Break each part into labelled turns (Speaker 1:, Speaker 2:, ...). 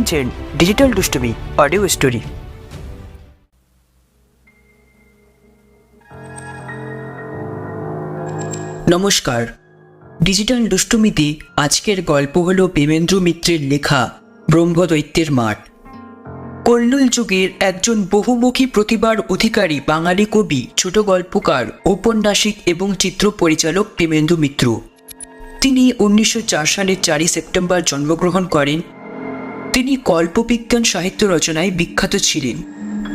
Speaker 1: শুনছেন ডিজিটাল দুষ্টুমি audio story. নমস্কার, ডিজিটাল দুষ্টুমিতে আজকের গল্প হল প্রেমেন্দ্র মিত্রের লেখা ব্রহ্মদৈত্যের মাঠ। কল্লোল যুগের একজন বহুমুখী প্রতিভার অধিকারী বাঙালি কবি, ছোট গল্পকার, ঔপন্যাসিক এবং চিত্র পরিচালক প্রেমেন্দ্র মিত্র। তিনি 1904 সালের 4 সেপ্টেম্বর জন্মগ্রহণ করেন। তিনি কল্পবিজ্ঞান সাহিত্য রচনায় বিখ্যাত ছিলেন।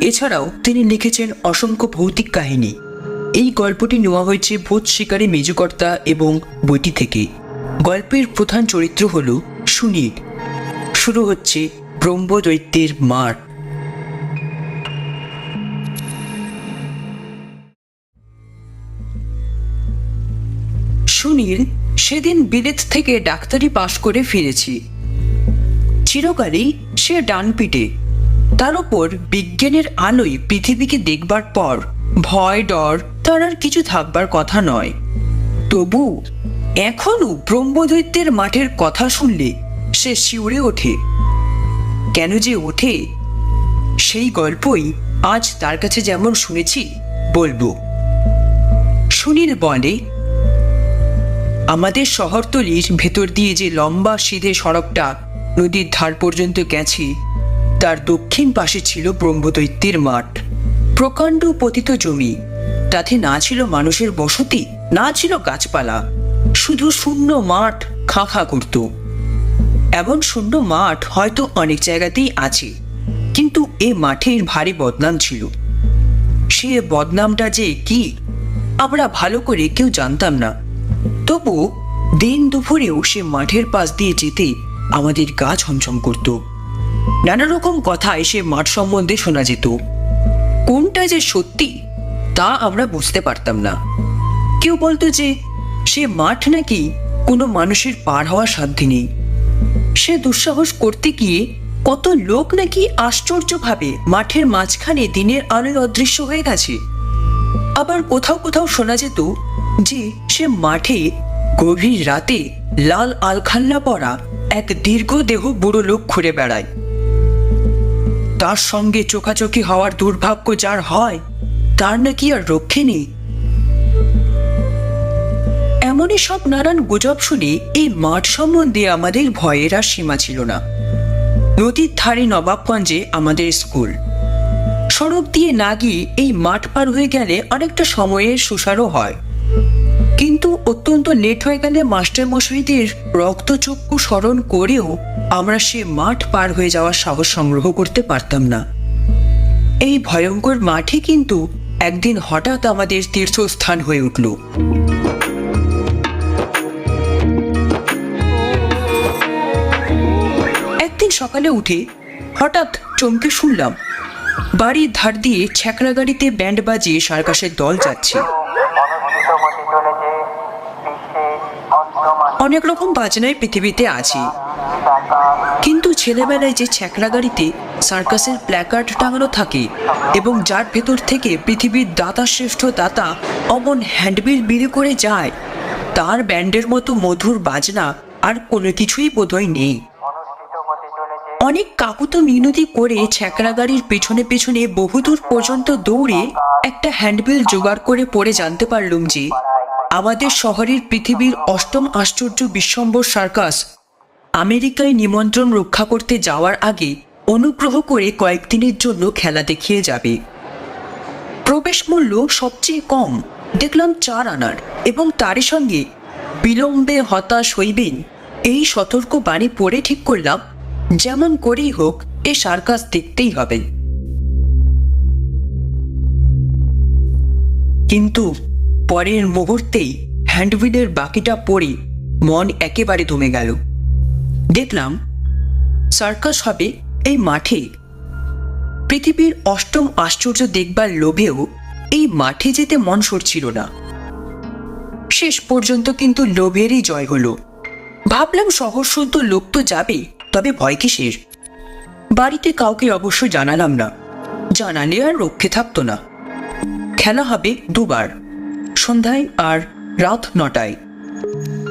Speaker 1: এছাড়াও তিনি লিখেছেন অসংখ্য ভৌতিক কাহিনী। এই গল্পটি নেওয়া হয়েছে ভূত শিকারী মেজুকর্তা এবং বইটি থেকে। গল্পের প্রধান চরিত্র হল সুনীল। শুরু হচ্ছে ব্রহ্মদৈত্যের মাঠ। সুনীল সেদিন বিলেত থেকে ডাক্তারি পাশ করে ফিরেছি। চিরকালই সে ডানপিটে। তার উপর বিজ্ঞানের আলোয় পৃথিবীকে দেখবার পর ভয় ডর তার আর কিছু থাকবার কথা নয়। তবু এখনো ব্রহ্মদৈত্যের মাঠের কথা শুনলে সে শিউরে ওঠে। কেন যে ওঠে সেই গল্পই আজ তার কাছে যেমন শুনেছি বলবো। সুনীল বলে, আমাদের শহরতলির ভেতর দিয়ে যে লম্বা সিধে সড়কটা নদীর ধার পর্যন্ত গেছি, তার দক্ষিণ পাশে ছিল ব্রহ্মদৈত্যের মাঠ। প্রকাণ্ড পতিত জমি, তাতে না ছিল মানুষের বসতি, না ছিল গাছপালা, শুধু শূন্য মাঠ খাঁ খাঁ করত। এমন শূন্য মাঠ হয়তো অনেক জায়গাতেই আছে, কিন্তু এ মাঠের ভারী বদনাম ছিল। সে বদনামটা যে কি আমরা ভালো করে কেউ জানতাম না। তবু দিন দুপুরেও সে মাঠের পাশ দিয়ে যেতে আমাদের গা ছমছম করত। নানা রকম কথা এসে মাঠ সম্বন্ধে শোনা যেত। কোনটা যে সত্যি তা আমরা বুঝতে পারতাম না। কেউ বলতো যে সে মাঠ নাকি কোনো মানুষের পার হওয়ার সাধ্য নেই। সে দুঃসাহস করতে গিয়ে কত লোক নাকি আশ্চর্যভাবে মাঠের মাঝখানে দিনের আলোয় অদৃশ্য হয়ে গেছে। আবার কোথাও কোথাও শোনা যেত যে সে মাঠে গভীর রাতে লাল আলখাল্লা পরা এক দীর্ঘ দেহ বুড়ো লোক ঘুরে বেড়ায়। তার সঙ্গে চোখাচোখি হওয়ার দুর্ভাগ্য যার হয়, তার নাকি আর রক্ষে নেই। এমনই সব নানান গুজব শুনে এই মাঠ সম্বন্ধে আমাদের ভয়ের আর সীমা ছিল না। নদীর ধারে নবাবগঞ্জে আমাদের স্কুল। সড়ক দিয়ে না গিয়ে এই মাঠ পার হয়ে গেলে অনেকটা সময়ের সুসারও হয়, কিন্তু অত্যন্ত লেট হয়ে গেলে মাস্টারমশাইদের রক্তচক্ষু স্মরণ করেও আমরা সে মাঠ পার হয়ে যাওয়ার সাহস সংগ্রহ করতে পারতাম না। এই ভয়ঙ্কর মাঠে কিন্তু একদিন হঠাৎ আমাদের তীর্থস্থান হয়ে উঠল। একদিন সকালে উঠে হঠাৎ চমকে শুনলাম বাড়ির ধার দিয়ে ছ্যাঁকড়া গাড়িতে ব্যান্ড বাজিয়ে সার্কাসের দল যাচ্ছে। অনেক রকম বাজনায় পৃথিবীতে আছে, কিন্তু ছেলেবেলায় যে ছ্যাঁকড়া গাড়িতে সার্কাসের প্ল্যাকার্ড টাঙানো থাকে এবং যার ভেতর থেকে পৃথিবীর দাতা শ্রেষ্ঠ দাতা অমন হ্যান্ডবিল বিলি করে যায়, তার ব্যান্ডের মতো মধুর বাজনা আর কোনো কিছুই বোধহয় নেই। অনেক কাকুতো মিনতি করে ছ্যাঁকড়া গাড়ির পেছনে পেছনে বহুদূর পর্যন্ত দৌড়ে একটা হ্যান্ডবিল জোগাড় করে পড়ে জানতে পারলুম যে আমাদের শহরের পৃথিবীর অষ্টম আশ্চর্য বিশ্বম্বর সার্কাস আমেরিকায় নিমন্ত্রণ রক্ষা করতে যাওয়ার আগে অনুগ্রহ করে কয়েকদিনের জন্য খেলা দেখিয়ে যাবে। প্রবেশ মূল্য সবচেয়ে কম, দেখলাম 4 আনার, এবং তারই সঙ্গে বিলম্বে হতাশ হইবেন এই সতর্ক বাণী পড়ে ঠিক করলাম যেমন করেই হোক এ সার্কাস দেখতেই হবে। কিন্তু পরের মুহূর্তেই হ্যান্ডবিলের বাকিটা পড়ে মন একেবারে দমে গেল। দেখলাম সার্কাস হবে এই মাঠে। পৃথিবীর অষ্টম আশ্চর্য দেখবার লোভেও এই মাঠে যেতে মন সরছিল না। শেষ পর্যন্ত কিন্তু লোভেরই জয় হলো। ভাবলাম শহর শুদ্ধ লোক তো যাবে, তবে ভয় কিসের? বাড়িতে কাউকে অবশ্য জানালাম না, জানালে আর রক্ষে থাকতো না। খেলা হবে 2 বার, সন্ধ্যায় আর রাত 9টায়।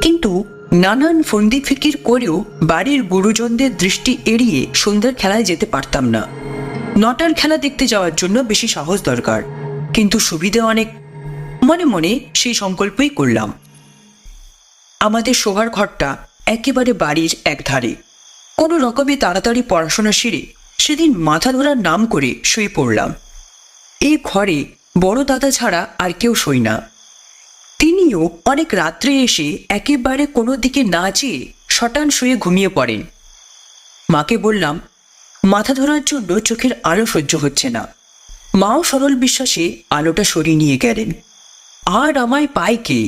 Speaker 1: কিন্তু নানান ফন্দি ফিকির করেও বাড়ির গুরুজনদের দৃষ্টি এড়িয়ে সন্ধ্যার খেলায় যেতে পারতাম না। 9টার খেলা দেখতে যাওয়ার জন্য বেশি সাহস দরকার, কিন্তু সুবিধে অনেক। মনে মনে সেই সংকল্পই করলাম। আমাদের শোবার ঘরটা একেবারে বাড়ির একধারে। কোনো রকমে তাড়াতাড়ি পড়াশোনা সেরে সেদিন মাথা ধরার নাম করে শুয়ে পড়লাম। এই ঘরে বড় দাদা ছাড়া আর কেউ শোয় না। তিনিও অনেক রাত্রে এসে একেবারে কোনো দিকে না চেয়ে শটান শুয়ে ঘুমিয়ে পড়েন। মাকে বললাম মাথা ধরার জন্য চোখের আলো সহ্য হচ্ছে না। মাও সরল বিশ্বাসে আলোটা সরিয়ে নিয়ে গেলেন। আর আমায় পায় কে?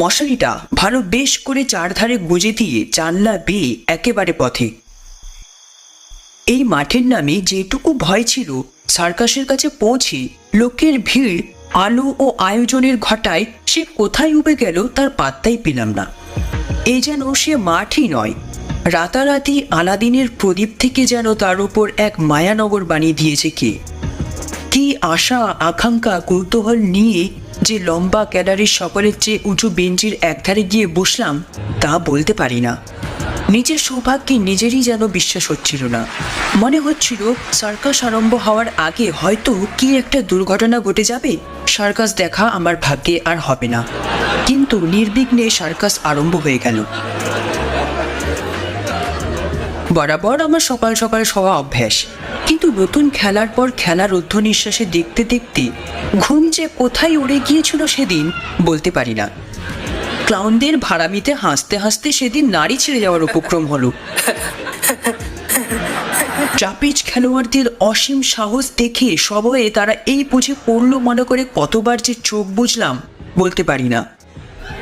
Speaker 1: মশারিটা ভালো বেশ করে চারধারে গুজে দিয়ে জানলা বেয়ে একেবারে পথে। এই মাঠের নামে যেটুকু ভয় ছিল, সার্কাসের কাছে পৌঁছে লোকের ভিড়, আলো ও আয়োজনের ঘটায় সে কোথায় উবে গেল তার পাত্তাই পেলাম না। এ যেন সে মাঠই নয়, রাতারাতি আলাদিনের প্রদীপ থেকে যেন তার উপর এক মায়ানগর বানিয়ে দিয়েছে কে। কি আশা আকাঙ্ক্ষা কৌতূহল নিয়ে যে লম্বা ক্যাডারের সকলের চেয়ে উঁচু বেঞ্চির একধারে গিয়ে বসলাম তা বলতে পারি না। নিজের সৌভাগ্যে নিজেরই যেন বিশ্বাস হচ্ছিল না। মনে হচ্ছিল সার্কাস আরম্ভ হওয়ার আগে হয়তো কি একটা দুর্ঘটনা ঘটে যাবে, সার্কাস দেখা আমার ভাগ্যে আর হবে না। কিন্তু নির্বিঘ্নে সার্কাস আরম্ভ হয়ে গেল। বরাবর আমার সকাল সকাল শোয়া অভ্যাস, কিন্তু নতুন খেলার পর খেলার রুদ্ধ নিঃশ্বাসে দেখতে দেখতে ঘুম যে কোথায় উড়ে গিয়েছিল সেদিন বলতে পারি না। ক্লাউনদের ভাড়ামিতে হাসতে হাসতে সেদিন নাড়ি ছেড়ে যাওয়ার উপক্রম হলো। ট্রাপিজ খেলোয়াড়দের অসীম সাহস দেখে সবয়ে তারা এই বুঝে পড়ল মনে করে কতবার যে চোখ বুঝলাম বলতে পারি না।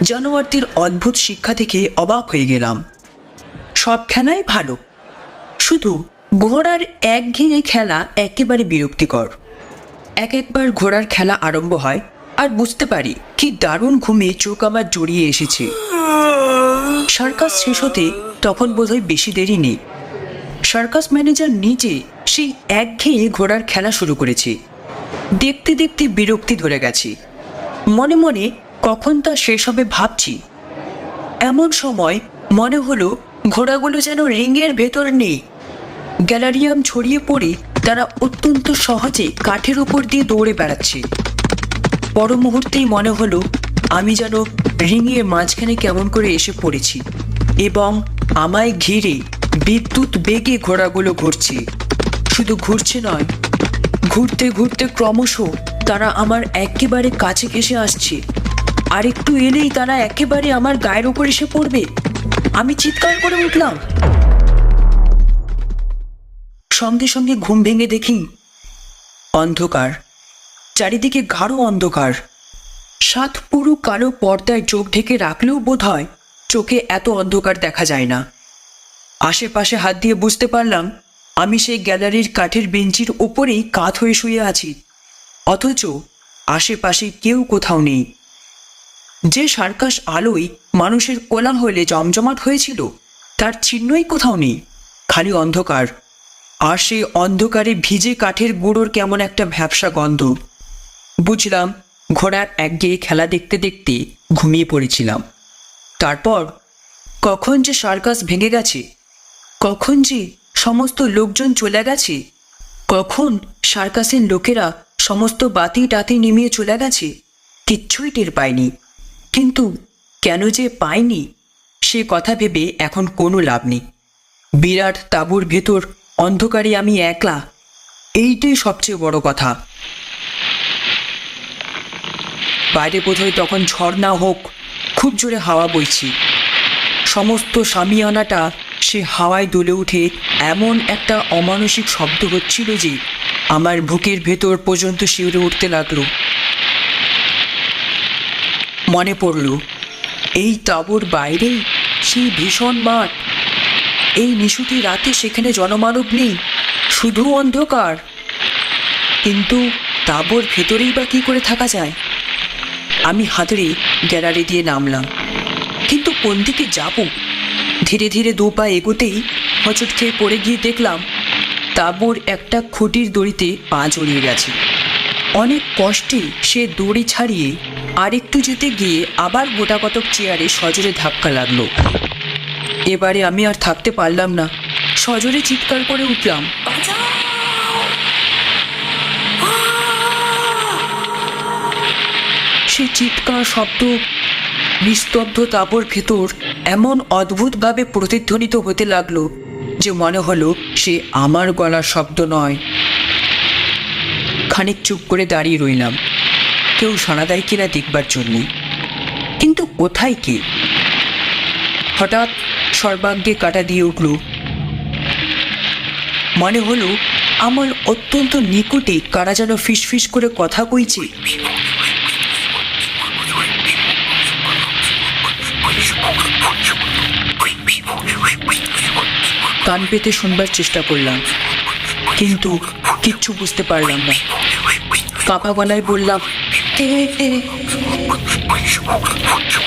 Speaker 1: জানোয়ারদের অদ্ভুত শিক্ষা থেকে অবাক হয়ে গেলাম। সব খেলাই ভালো, শুধু ঘোড়ার একঘেয়ে খেলা একেবারে বিরক্তিকর। একবার ঘোড়ার খেলা আরম্ভ হয় আর বুঝতে পারি কি দারুণ ঘুমে চোখ আমার জড়িয়ে এসেছে। সার্কাস শেষ হতে তখন বোধহয় বেশি দেরি নেই। সার্কাস ম্যানেজার নিজে সেই একঘেয়ে ঘোড়ার খেলা শুরু করেছে। দেখতে দেখতে বিরক্তি ধরে গেছে। মনে মনে কখন তা শেষ হবে ভাবছি। এমন সময় মনে হলো ঘোড়াগুলো যেন রিংয়ের ভেতর নেই। গ্যালারিয়াম ছড়িয়ে পড়ে তারা অত্যন্ত সহজে কাঠের উপর দিয়ে দৌড়ে বেড়াচ্ছে। পর মুহূর্তেই মনে হলো আমি যেন রিংয়ের মাঝখানে কেমন করে এসে পড়েছি এবং আমায় ঘিরে বিদ্যুৎ বেগে ঘোড়াগুলো ঘুরছে। শুধু ঘুরছে নয়, ঘুরতে ঘুরতে ক্রমশ তারা আমার একেবারে কাছে ঘেঁষে আসছে। আর একটু এলেই তারা একেবারে আমার গায়ের উপর এসে পড়বে। আমি চিৎকার করে উঠলাম। সঙ্গে সঙ্গে ঘুম ভেঙে দেখি অন্ধকার, চারিদিকে গাঢ় অন্ধকার। 7 পুরু কালো পর্দায় চোখ ঢেকে রাখলেও বোধ হয় চোখে এত অন্ধকার দেখা যায় না। আশেপাশে হাত দিয়ে বুঝতে পারলাম আমি সেই গ্যালারির কাঠের বেঞ্চির ওপরেই কাত হয়ে শুয়ে আছি, অথচ আশেপাশে কেউ কোথাও নেই। যে সার্কাস আলোয় মানুষের কোলাহলে জমজমাট হয়েছিল তার চিহ্নই কোথাও নেই, খালি অন্ধকার। আর সেই অন্ধকারে ভিজে কাঠের গুঁড়োর কেমন একটা ভ্যাপসা গন্ধ। বুঝলাম ঘোড়ার একঘেয়ে খেলা দেখতে দেখতে ঘুমিয়ে পড়েছিলাম। তারপর কখন যে সার্কাস ভেঙে গেছে, কখন যে সমস্ত লোকজন চলে গেছে, কখন সার্কাসের লোকেরা সমস্ত বাতি টাতি নিমিয়ে চলে গেছে, কিচ্ছুই টের পাইনি। কিন্তু কেন যে পাইনি সে কথা ভেবে এখন কোনো লাভ নেই। বিরাট তাঁবুর ভেতর অন্ধকারে আমি একলা, এইটাই সবচেয়ে বড় কথা। বাইরে বোধহয় তখন ঝড় না হোক, খুব জোরে হাওয়া বইছে। সমস্ত সামিয়ানাটা সে হাওয়ায় দুলে উঠে এমন একটা অমানসিক শব্দ হচ্ছিল যে আমার বুকের ভেতর পর্যন্ত শিউরে উঠতে লাগলো। মনে পড়ল এই তাঁবুর বাইরেই সেই ভীষণ মাঠ। এই নিশুতি রাতে সেখানে জনমানব নেই, শুধু অন্ধকার। কিন্তু তাঁবুর ভেতরেই বা কী করে থাকা যায়? আমি হাতড়ে গ্যালারি দিয়ে নামলাম, কিন্তু কোন দিকে যাব? ধীরে ধীরে 2 পা এগোতেই হোঁচট খেয়ে পড়ে গিয়ে দেখলাম তাঁবুর একটা খুঁটির দড়িতে পা জড়িয়ে গেছে। অনেক কষ্টে সে দড়ি ছাড়িয়ে আর একটু যেতে গিয়ে আবার গোটা কতক চেয়ারে সজোরে ধাক্কা লাগলো। এবারে আমি আর থাকতে পারলাম না, সজোরে চিৎকার করে উঠলাম, সে চিৎকার শব্দ নিস্তব্ধ তাঁবুর ভেতর এমন অদ্ভুতভাবে প্রতিধ্বনিত হতে লাগলো যে মনে হলো সে আমার গলার শব্দ নয়। খানিক চুপ করে দাঁড়িয়ে রইলাম, কেউ সাড়া দেয় কিনা দেখবার জন্য, কিন্তু কোথায় কে? হঠাৎ সর্বাগ্যে কাটা দিয়ে উঠল। মনে হলো আমার অত্যন্ত নিকটে কারা যেন ফিসফিস করে কথা কইছে। কান পেতে শুনবার চেষ্টা করলাম, কিন্তু কিচ্ছু বুঝতে পারলাম না। কাঁপা গলায় বললাম,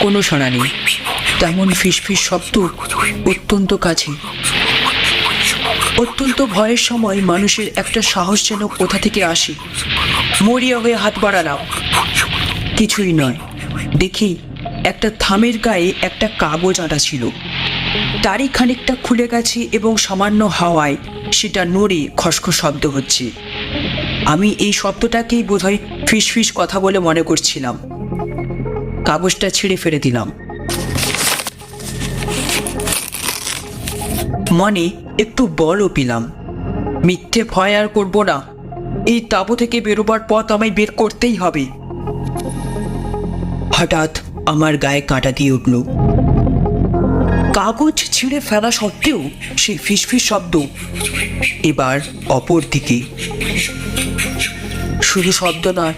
Speaker 1: কোনো সাড়া নেই। তেমন ফিসফিস শব্দ অত্যন্ত কাছে। অত্যন্ত ভয়ের সময় মানুষের একটা সাহস যেন কোথা থেকে আসে। মরিয়া হয়ে হাত বাড়ালাম, কিছুই নয়। দেখি একটা থামের গায়ে একটা কাগজ আঁটা ছিল, তারই খানিকটা খুলে গেছে এবং সামান্য হাওয়ায় সেটা নড়ে খসখস শব্দ হচ্ছে। আমি এই শব্দটাকেই বোধহয় ফিসফিস কথা বলে মনে করছিলাম। কাগজটা ছিঁড়ে ফেলে দিলাম। মনে একটু বলও পেলাম। মিথ্যে ভয় আর করবো না, এই তাঁবু থেকে বেরোবার পথ আমায় বের করতেই হবে। হঠাৎ আমার গায়ে কাঁটা দিয়ে উঠল। কাগজ ছিঁড়ে ফেলা সত্ত্বেও সেই ফিসফিস শব্দ এবার অপর দিকে। শুধু শব্দ নয়,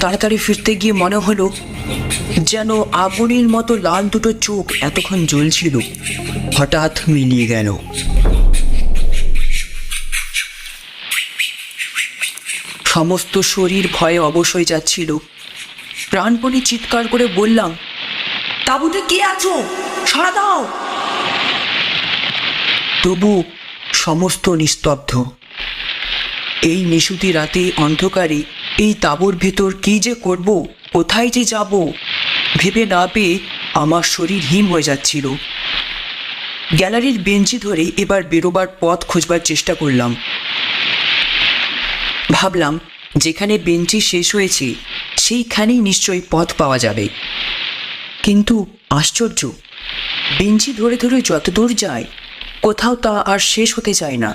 Speaker 1: তাড়াতাড়ি ফিরতে গিয়ে মনে হলো যেন আগুনের মতো লাল দুটো চোখ এতক্ষণ জ্বলছিল, হঠাৎ মিলিয়ে গেল। সমস্ত শরীর ভয়ে অবশ হয়ে যাচ্ছিল। প্রাণপণে চিৎকার করে বললাম, তাঁবুতে কে আছো? সাড়া দাও। তবু সমস্ত নিস্তব্ধ। এই নিশুতি রাতে অন্ধকারে এই তাঁবুর ভেতর কি যে করব, কোথায় যে যাব, ভেবে না পেয়ে আমার শরীর হিম হয়ে যাচ্ছিল। গ্যালারির বেঞ্চি ধরে এবার বেরোবার পথ খোঁজবার চেষ্টা করলাম। ভাবলাম যেখানে বেঞ্চি শেষ হয়েছে সেইখানেই নিশ্চয়ই পথ পাওয়া যাবে। কিন্তু আশ্চর্য, বেঞ্চি ধরে ধরে যত দূর যায় কোথাও তা আর শেষ হতে চায় না।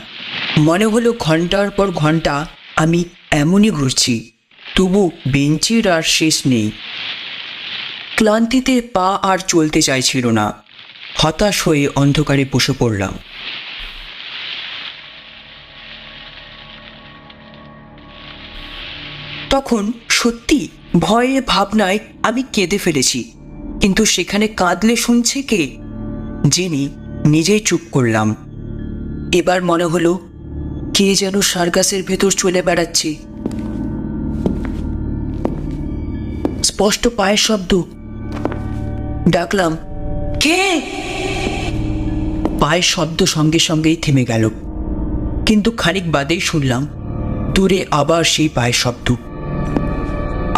Speaker 1: মনে হলো ঘন্টার পর ঘন্টা আমি এমনই ঘুরছি, তবু বেঞ্চির আর শেষ নেই। ক্লান্তিতে পা আর চলতে চাইছিল না। হতাশ হয়ে অন্ধকারে বসে পড়লাম। তখন সত্যি ভয়ে ভাবনায় আমি কেঁদে ফেলেছি, কিন্তু সেখানে কাঁদলে শুনছে কে জেনে নিজেই চুপ করলাম। এবার মনে হলো কে যেন সার্কাসের ভেতর চলে বেড়াচ্ছে। স্পষ্ট পায়ের শব্দ। ডাকলাম, কে? পায়ের শব্দ সঙ্গে সঙ্গেই থেমে গেল, কিন্তু খানিক বাদেই শুনলাম দূরে আবার সেই পায়ের শব্দ।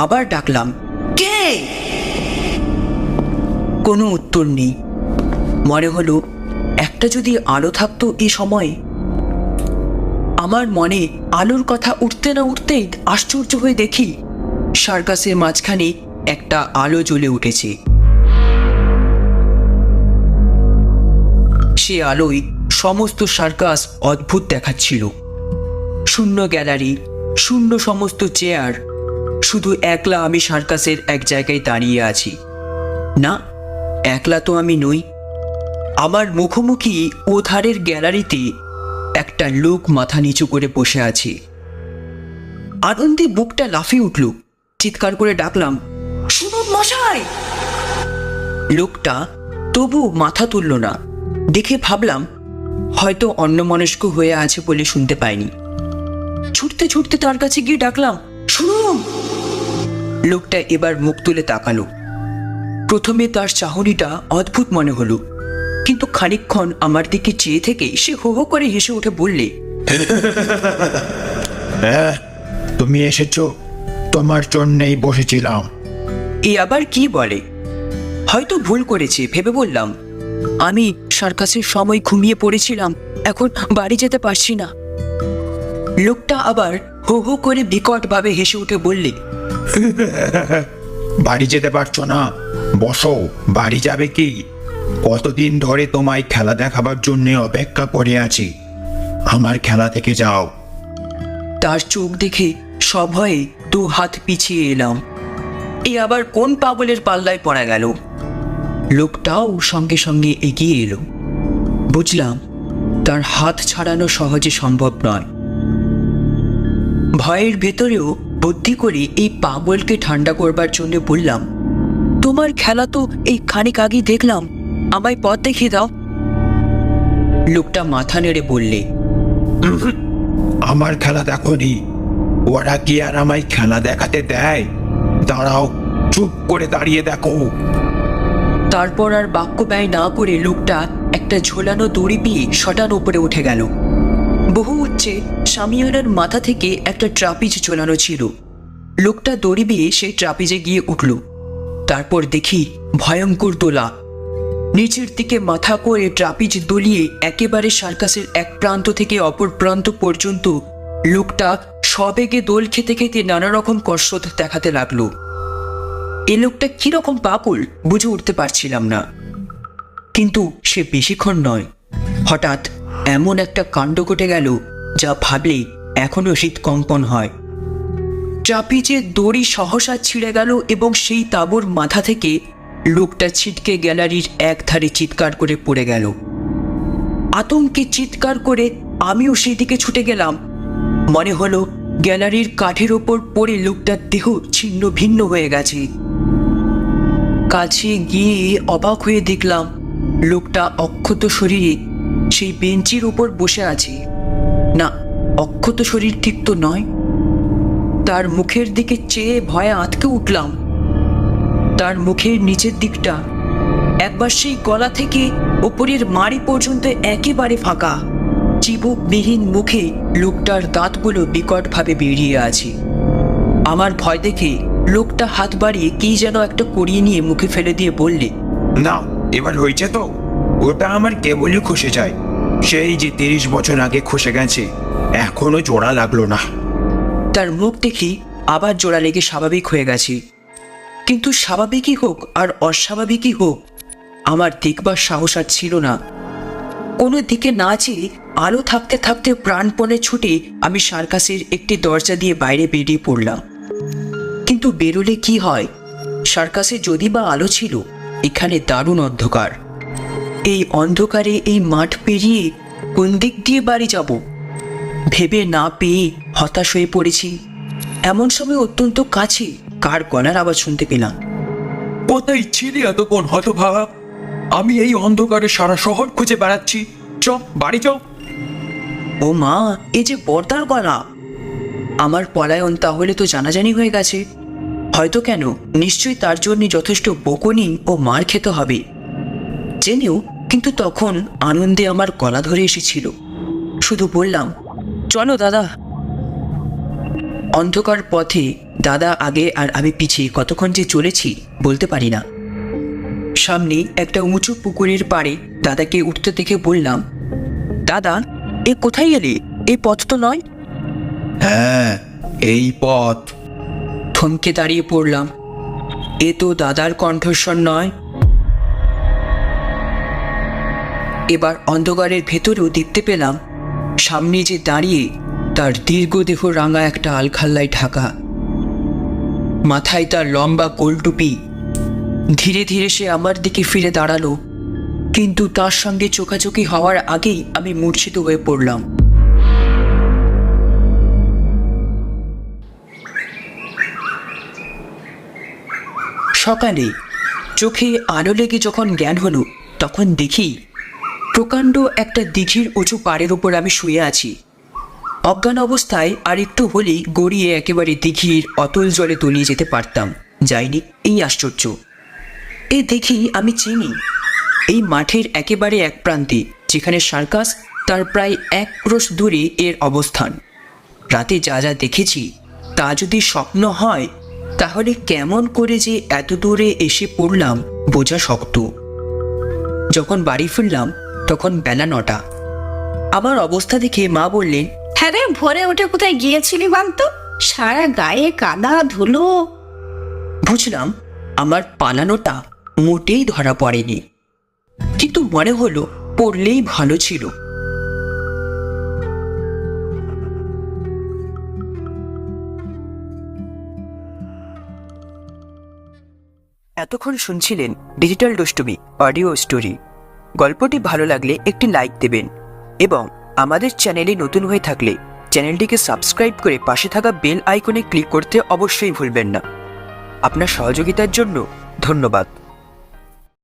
Speaker 1: আবার ডাকলাম, কে? কোনো উত্তর নেই। মনে হলো একটা যদি আলো থাকতো এ সময়। আমার মনে আলোর কথা উঠতে না উঠতেই আশ্চর্য হয়ে দেখি সার্কাসের মাঝখানে একটা আলো জ্বলে উঠেছে। সে আলোয় সমস্ত সার্কাস অদ্ভুত দেখাচ্ছিল। শূন্য গ্যালারি, শূন্য সমস্ত চেয়ার, শুধু একলা আমি সার্কাসের এক জায়গায় দাঁড়িয়ে আছি। না, একলা তো আমি নই। আমার মুখোমুখি ওধারের গ্যালারিতে একটা লোক মাথা নিচু করে বসে আছে। আনন্দে বুকটা লাফিয়ে উঠল। চিৎকার করে ডাকলাম, শুনুন মশাই। লোকটা তবু মাথা তুলল না। দেখে ভাবলাম হয়তো অন্যমনস্ক হয়ে আছে বলে শুনতে পাইনি। ছুটতে ছুটতে তার কাছে গিয়ে ডাকলাম, শুনুন। লোকটা এবার মুখ তুলে তাকালো। প্রথমে তার চাহনিটা অদ্ভুত মনে হলো, কিন্তু খানিকক্ষণ আমার দিকে চেয়ে থেকে সে হো হো করে হেসে উঠে বললে,
Speaker 2: তুমি এসেছো, তোমার জন্যেই বসেছিলাম।
Speaker 1: এ আবার কি বলে? হয়তো ভুল করেছে ভেবে বললাম, আমি সার্কাসের সময় ঘুমিয়ে পড়েছিলাম, এখন বাড়ি যেতে পারছি না। লোকটা আবার হো হো করে বিকটভাবে হেসে উঠে বললে,
Speaker 2: বাড়ি যেতে পারছো না? বসো, বাড়ি যাবে কি? কতদিন ধরে তোমায় খেলা দেখাবার জন্য অপেক্ষা করে আছি। আমার খেলা থেকে যাও।
Speaker 1: তার চোখ দেখে সভয়ে 2 হাত পিছিয়ে এলাম। এ আবার কোন পাগলের পাল্লায় পড়া গেল? লোকটাও সঙ্গে সঙ্গে এগিয়ে এলো। বুঝলাম তার হাত ছাড়ানো সহজে সম্ভব নয়। ভয়ের ভেতরেও বুদ্ধি করে এই পাগলকে ঠান্ডা করবার জন্য বললাম, তোমার খেলা তো এই খানিক আগেই দেখলাম, আমায় পথ দেখিয়ে দাও। লোকটা মাথা নেড়ে বললে,
Speaker 2: আমার খেলা দেখোনি? ওরা কি আর আমায় খেলা দেখাতে দেয়? দাঁড়াও, চুপ করে দাঁড়িয়ে দেখো।
Speaker 1: তারপর আর বাক্য ব্যয় না করে লোকটা একটা ঝোলানো দড়ি পেয়ে শটান উপরে উঠে গেল। বহু উচ্চে সামিয়ানার মাথা থেকে একটা ট্রাপিজ ঝোলানো ছিল। লোকটা দড়ি বেয়ে সেই ট্রাপিজে গিয়ে উঠল। তারপর দেখি ভয়ঙ্কর দোলা। নিচের দিকে মাথা করে ট্রাপিজ দলিয়ে একেবারে সার্কাসের এক প্রান্ত থেকে অপর প্রান্ত পর্যন্ত লোকটা সবেগে দোল খেতে খেতে নানা রকম কসরত দেখাতে লাগলো। এ লোকটা কিরকম পাগল বুঝে উঠতে পারছিলাম না। কিন্তু সে বেশিক্ষণ নয়, হঠাৎ এমন একটা কাণ্ড ঘটে গেল যা ভাবলেই এখনো হৃদকম্পন হয়। ট্রাপিজের দড়ি সহসা ছিঁড়ে গেল এবং সেই তাঁবুর মাথা থেকে লোকটা ছিটকে গ্যালারির এক ধারে চিৎকার করে পড়ে গেল। আতঙ্কে চিৎকার করে আমিও সেই দিকে ছুটে গেলাম। মনে হলো গ্যালারির কাঠের ওপর পড়ে লোকটার দেহ ছিন্ন ভিন্ন হয়ে গেছে। কাছে গিয়ে অবাক হয়ে দেখলাম লোকটা অক্ষত শরীরে সেই বেঞ্চির উপর বসে আছে। না, অক্ষত শরীর ঠিক তো নয়। তার মুখের দিকে চেয়ে ভয়ে আঁতকে উঠলাম। তার মুখের নিচের দিকটা একবার সেই গলা থেকে ওপরের মাড়ি পর্যন্ত একেবারে ফাঁকা। চিবুকবিহীন মুখে লোকটার দাঁতগুলো বিকটভাবে বেরিয়ে আছে। আমার ভয় দেখে লোকটা হাত বাড়িয়ে কি যেন একটা করিয়ে নিয়ে মুখে ফেলে দিয়ে বললে,
Speaker 2: না, এবার হয়েছে তো? ওটা আমার কেবলই খসে যায়। সেই যে 30 বছর আগে খসে গেছে, এখনো জোড়া লাগলো না।
Speaker 1: তার মুখ দেখি আবার জোড়া লেগে স্বাভাবিক হয়ে গেছে। কিন্তু স্বাভাবিকই হোক আর অস্বাভাবিকই হোক, আমার দেখবার সাহস আর ছিল না। কোনো দিকে না চেয়ে আলো থাকতে থাকতে প্রাণপণে ছুটে আমি সার্কাসের একটি দরজা দিয়ে বাইরে বেরিয়ে পড়লাম। কিন্তু বেরোলে কি হয়? সার্কাসে যদি বা আলো ছিল, এখানে দারুণ অন্ধকার। এই অন্ধকারে এই মাঠ পেরিয়ে কোন দিক দিয়ে বাড়ি যাব ভেবে না পেয়ে হতাশ হয়ে পড়েছি। এমন সময় অত্যন্ত কাছে কার গলার আওয়াজ শুনতে পেলাম।
Speaker 2: কোথায় ছিলি এতক্ষণ হতভাগা? আমি এই অন্ধকারে সারা শহর খুঁজে বেড়াচ্ছি। চ, বাড়ি চ।
Speaker 1: ও মা, এ যে বর্দার গলা! আমার পলায়ন তাহলে তো জানাজানি হয়ে গেছে। হয়তো কেন, নিশ্চয়ই তার জন্য যথেষ্ট বকুনি ও মার খেতে হবে জেনেও, কিন্তু তখন আনন্দে আমার গলা ধরে এসেছিল। শুধু বললাম, চলো দাদা। অন্ধকার পথে দাদা আগে আর আমি পিছিয়ে কতক্ষণ যে চলেছি বলতে পারি না। সামনে একটা উঁচু পুকুরের পাড়ে দাদাকে উঠতে দেখে বললাম, দাদা, এ কোথায় এলে? এই পথ তো নয়।
Speaker 2: হ্যাঁ, এই পথ।
Speaker 1: থমকে দাঁড়িয়ে পড়লাম। এ তো দাদার কণ্ঠস্বর নয়। এবার অন্ধকারের ভেতরেও দেখতে পেলাম সামনে যে দাঁড়িয়ে, তার দীর্ঘ দেহ রাঙা একটা আলখাল্লায় ঢাকা, মাথায় তার লম্বা গোলটুপি। ধীরে ধীরে সে আমার দিকে ফিরে দাঁড়ালো, কিন্তু তার সঙ্গে চোখাচোখি হওয়ার আগেই আমি মূর্ছিত হয়ে পড়লাম। সকালে চোখে আলো লেগে যখন জ্ঞান হলো, তখন দেখি প্রকাণ্ড একটা দিঘির উঁচু পাড়ের ওপর আমি শুয়ে আছি। অজ্ঞান অবস্থায় আর একটু হলেই গড়িয়ে একেবারে দিঘির অতল জলে তলিয়ে যেতে পারতাম। যাইনি, এই আশ্চর্য। এ দেখি আমি চিনি এই মাঠের একেবারে এক প্রান্তে, যেখানে সার্কাস, তার প্রায় 1 ক্রোশ দূরে এর অবস্থান। রাতে যা যা দেখেছি তা যদি স্বপ্ন হয়, তাহলে কেমন করে যে এত দূরে এসে পড়লাম বোঝা শক্ত। যখন বাড়ি ফিরলাম তখন বেলা 9টা। আমার অবস্থা দেখে মা বললেন,
Speaker 3: হ্যাঁ রে, ভোরে উঠে কোথায় গিয়েছিলি বলতো? সারা গায়ে কাদা ধুলো।
Speaker 1: বুঝলাম আমার পালানোটা মোটেই ধরা পড়েনি, কিন্তু মনে হলো পড়লেই ভালো ছিল। এতক্ষণ শুনছিলেন ডিজিটাল দুষ্টুমি অডিও স্টোরি। গল্পটি ভালো লাগলে একটি লাইক দেবেন এবং আমাদের চ্যানেলে নতুন হয়ে থাকলে চ্যানেলটিকে সাবস্ক্রাইব করে পাশে থাকা বেল আইকনে ক্লিক করতে অবশ্যই ভুলবেন না। আপনার সহযোগিতার জন্য ধন্যবাদ।